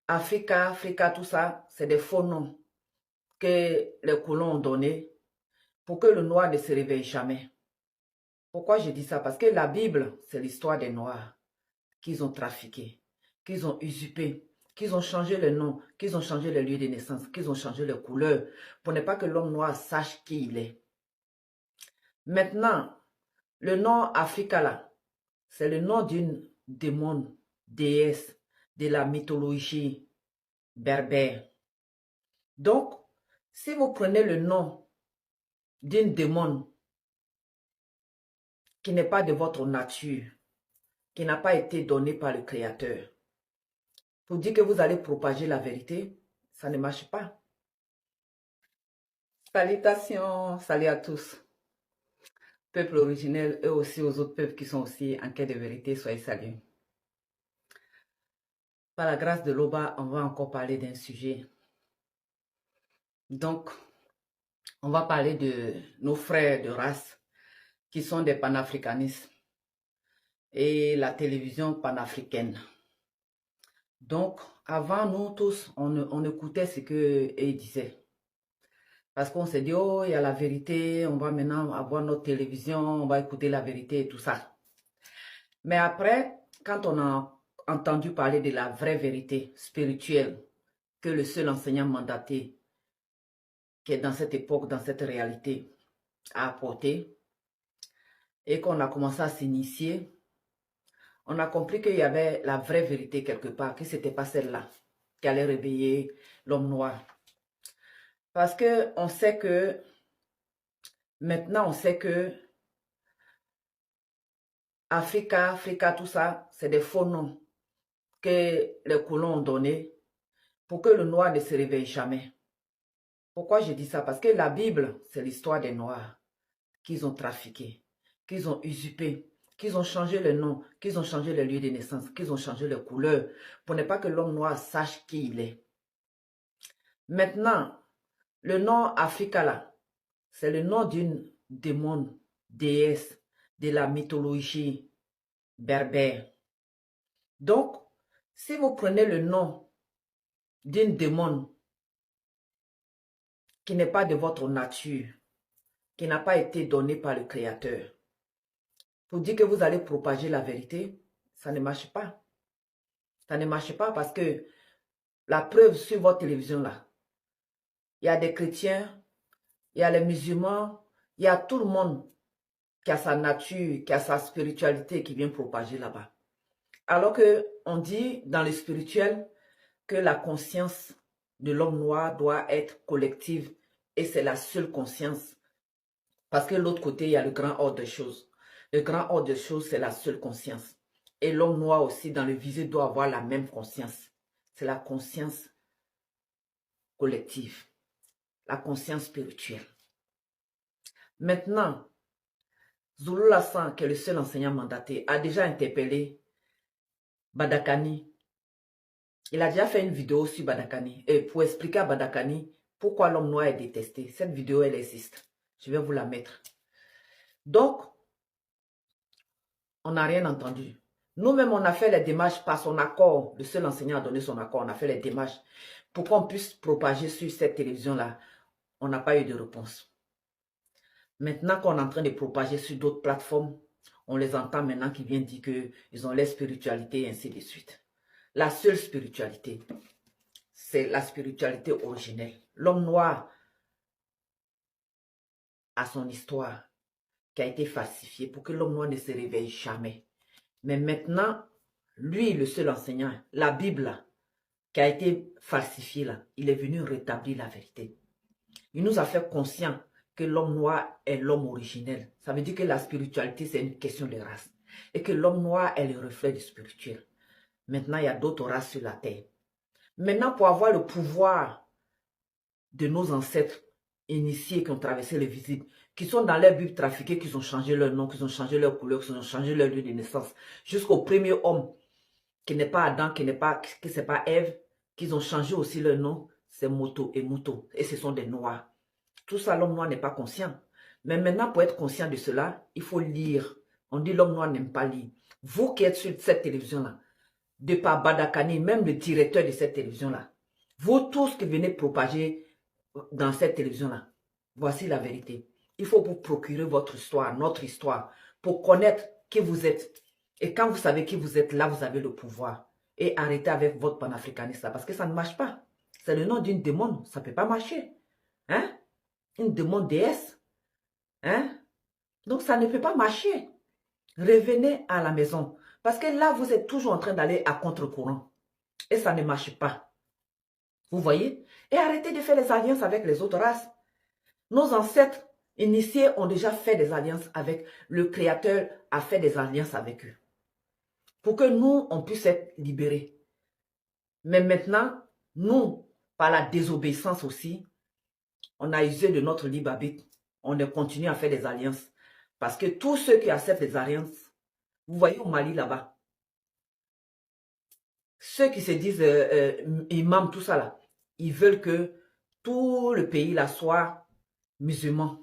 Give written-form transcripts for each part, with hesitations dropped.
Africa, Africa, tout ça, c'est des faux noms que les colons ont donnés pour que le noir ne se réveille jamais. Pourquoi je dis ça? Parce que la Bible, c'est l'histoire des noirs qu'ils ont trafiqués, qu'ils ont usurpés, qu'ils ont changé le nom, qu'ils ont changé le lieu de naissance, qu'ils ont changé les couleurs pour ne pas que l'homme noir sache qui il est. Maintenant, le nom Africa là, c'est le nom d'une démon, déesse de la mythologie berbère. Donc, si vous prenez le nom d'une démon qui n'est pas de votre nature, qui n'a pas été donné par le Créateur, pour dire que vous allez propager la vérité, ça ne marche pas. Salutations, salut à tous. Peuple originel et aussi aux autres peuples qui sont aussi en quête de vérité, soyez salués. Par la grâce de l'Oba, on va encore parler d'un sujet. Donc, on va parler de nos frères de race qui sont des panafricanistes et la télévision panafricaine. Donc, avant, nous tous, on écoutait ce qu'ils disaient. Parce qu'on s'est dit, oh, il y a la vérité, on va maintenant avoir notre télévision, on va écouter la vérité et tout ça. Mais après, quand on a entendu parler de la vraie vérité spirituelle que le seul enseignant mandaté qui est dans cette époque, dans cette réalité, a apporté, et qu'on a commencé à s'initier, on a compris qu'il y avait la vraie vérité quelque part, que ce n'était pas celle-là qui allait réveiller l'homme noir. Parce que on sait que, maintenant on sait que Africa, Africa, tout ça, c'est des faux noms que les colons ont donnés pour que le noir ne se réveille jamais. Pourquoi je dis ça? Parce que la Bible, c'est l'histoire des noirs qu'ils ont trafiqués, qu'ils ont usurpés, qu'ils ont changé le nom, qu'ils ont changé le lieu de naissance, qu'ils ont changé les couleurs pour ne pas que l'homme noir sache qui il est. Maintenant, le nom Africa là, c'est le nom d'une démon, déesse de la mythologie berbère. Donc, si vous prenez le nom d'une démon qui n'est pas de votre nature, qui n'a pas été donné par le Créateur, pour dire que vous allez propager la vérité, ça ne marche pas. Ça ne marche pas parce que la preuve sur votre télévision là, il y a des chrétiens, il y a les musulmans, il y a tout le monde qui a sa nature, qui a sa spiritualité qui vient propager là-bas. Alors qu'on dit dans le spirituel que la conscience de l'homme noir doit être collective et c'est la seule conscience. Parce que de l'autre côté, il y a le grand ordre des choses. Le grand ordre des choses, c'est la seule conscience. Et l'homme noir aussi, dans le visé, doit avoir la même conscience. C'est la conscience collective, la conscience spirituelle. Maintenant, Zulu Lassan, qui est le seul enseignant mandaté, a déjà interpellé Badakani. Il a déjà fait une vidéo sur Badakani et pour expliquer à Badakani pourquoi l'homme noir est détesté. Cette vidéo, elle existe. Je vais vous la mettre. Donc, on n'a rien entendu. Nous-mêmes, on a fait les démarches par son accord. Le seul enseignant a donné son accord. On a fait les démarches pour qu'on puisse propager sur cette télévision-là. On n'a pas eu de réponse. Maintenant qu'on est en train de propager sur d'autres plateformes, on les entend maintenant qui viennent dire qu'ils ont leur spiritualité et ainsi de suite. La seule spiritualité, c'est la spiritualité originelle. L'homme noir a son histoire qui a été falsifiée pour que l'homme noir ne se réveille jamais. Mais maintenant, lui, le seul enseignant, la Bible qui a été falsifiée là, il est venu rétablir la vérité. Il nous a fait conscient que l'homme noir est l'homme originel. Ça veut dire que la spiritualité, c'est une question de race. Et que l'homme noir est le reflet du spirituel. Maintenant, il y a d'autres races sur la terre. Maintenant, pour avoir le pouvoir de nos ancêtres initiés qui ont traversé les visites, qui sont dans leur Bible trafiquée, qui ont changé leur nom, qui ont changé leur couleur, qui ont changé leur lieu de naissance, jusqu'au premier homme qui n'est pas Adam, qui n'est pas Ève, qui ont changé aussi leur nom, c'est Moto et Muto. Et ce sont des noirs. Tout ça, l'homme noir n'est pas conscient. Mais maintenant, pour être conscient de cela, il faut lire. On dit l'homme noir n'aime pas lire. Vous qui êtes sur cette télévision-là, de par Badakani, même le directeur de cette télévision-là. Vous tous qui venez propager dans cette télévision-là, voici la vérité. Il faut vous procurer votre histoire, notre histoire, pour connaître qui vous êtes. Et quand vous savez qui vous êtes, là, vous avez le pouvoir. Et arrêtez avec votre panafricanisme, parce que ça ne marche pas. C'est le nom d'une démon, ça ne peut pas marcher. Hein? Une démon déesse. Hein? Donc, ça ne peut pas marcher. Revenez à la maison. Parce que là, vous êtes toujours en train d'aller à contre-courant. Et ça ne marche pas. Vous voyez? Et arrêtez de faire les alliances avec les autres races. Nos ancêtres initiés ont déjà fait des alliances avec... Le Créateur a fait des alliances avec eux. Pour que nous, on puisse être libérés. Mais maintenant, nous, par la désobéissance aussi, on a usé de notre libre arbitre. On continue à faire des alliances. Parce que tous ceux qui acceptent les alliances, vous voyez au Mali là-bas, ceux qui se disent imams, tout ça là, ils veulent que tout le pays là soit musulman,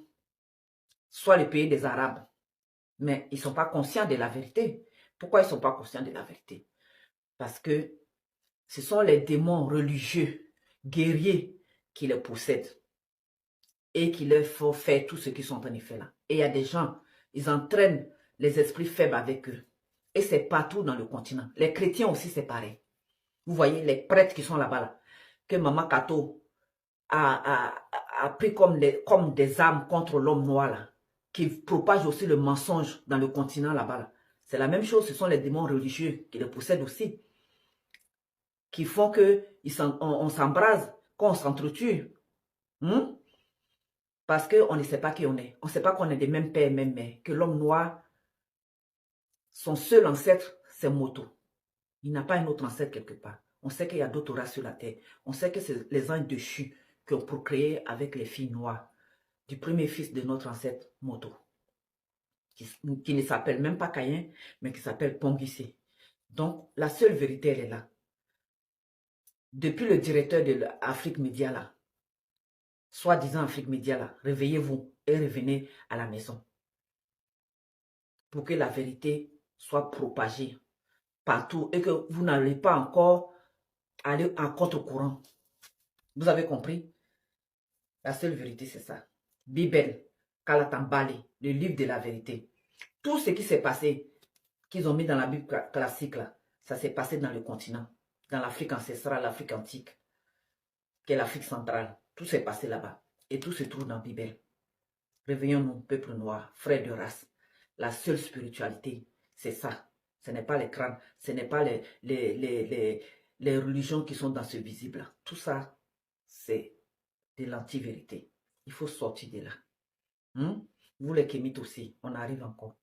soit le pays des Arabes. Mais ils ne sont pas conscients de la vérité. Pourquoi ils ne sont pas conscients de la vérité? Parce que ce sont les démons religieux, guerriers, qui les possèdent. Et qui leur font faire tout ce qu'ils sont en train de faire là. Et il y a des gens, ils entraînent les esprits faibles avec eux. Et c'est partout dans le continent. Les chrétiens aussi, c'est pareil. Vous voyez, les prêtres qui sont là-bas, là, que Maman Kato a pris comme des armes contre l'homme noir, là, qui propagent aussi le mensonge dans le continent là-bas. Là. C'est la même chose, ce sont les démons religieux qui les possèdent aussi, qui font qu'on s'embrase, qu'on s'entretue. Parce qu'on ne sait pas qui on est. On ne sait pas qu'on est des mêmes pères, mêmes mères. Que l'homme noir, son seul ancêtre, c'est Moto. Il n'a pas un autre ancêtre quelque part. On sait qu'il y a d'autres races sur la terre. On sait que c'est les anges déchus qui ont procréé avec les filles noires du premier fils de notre ancêtre Moto. Qui ne s'appelle même pas Caïn, mais qui s'appelle Pongissé. Donc, la seule vérité, elle est là. Depuis le directeur de l'Afrique Média, là, soi-disant Afrique Média, là, réveillez-vous et revenez à la maison. Pour que la vérité soit propagée partout et que vous n'allez pas encore aller en contre-courant. Vous avez compris? La seule vérité, c'est ça. Bible, Kalatambali, le livre de la vérité. Tout ce qui s'est passé, qu'ils ont mis dans la Bible classique, là, ça s'est passé dans le continent, dans l'Afrique ancestrale, l'Afrique antique, qui est l'Afrique centrale. Tout s'est passé là-bas. Et tout se trouve dans la Bible. Réveillons-nous, peuple noir, frères de race. La seule spiritualité, c'est ça. Ce n'est pas les crânes, ce n'est pas les religions qui sont dans ce visible-là. Tout ça, c'est de l'anti-vérité. Il faut sortir de là. Vous les kémites aussi, on arrive encore.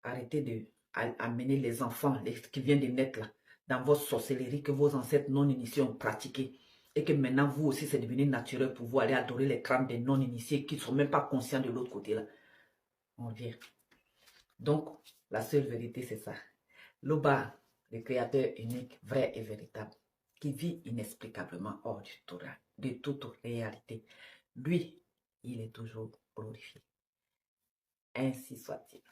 Arrêtez d'amener les enfants qui viennent de naître là, dans votre sorcellerie que vos ancêtres non initiés ont pratiqué. Et que maintenant, vous aussi, c'est devenu naturel pour vous aller adorer les crânes des non-initiés qui ne sont même pas conscients de l'autre côté là. On revient. Donc, la seule vérité, c'est ça. L'Oba, le créateur unique, vrai et véritable, qui vit inexplicablement hors de toute réalité. Lui, il est toujours glorifié. Ainsi soit-il.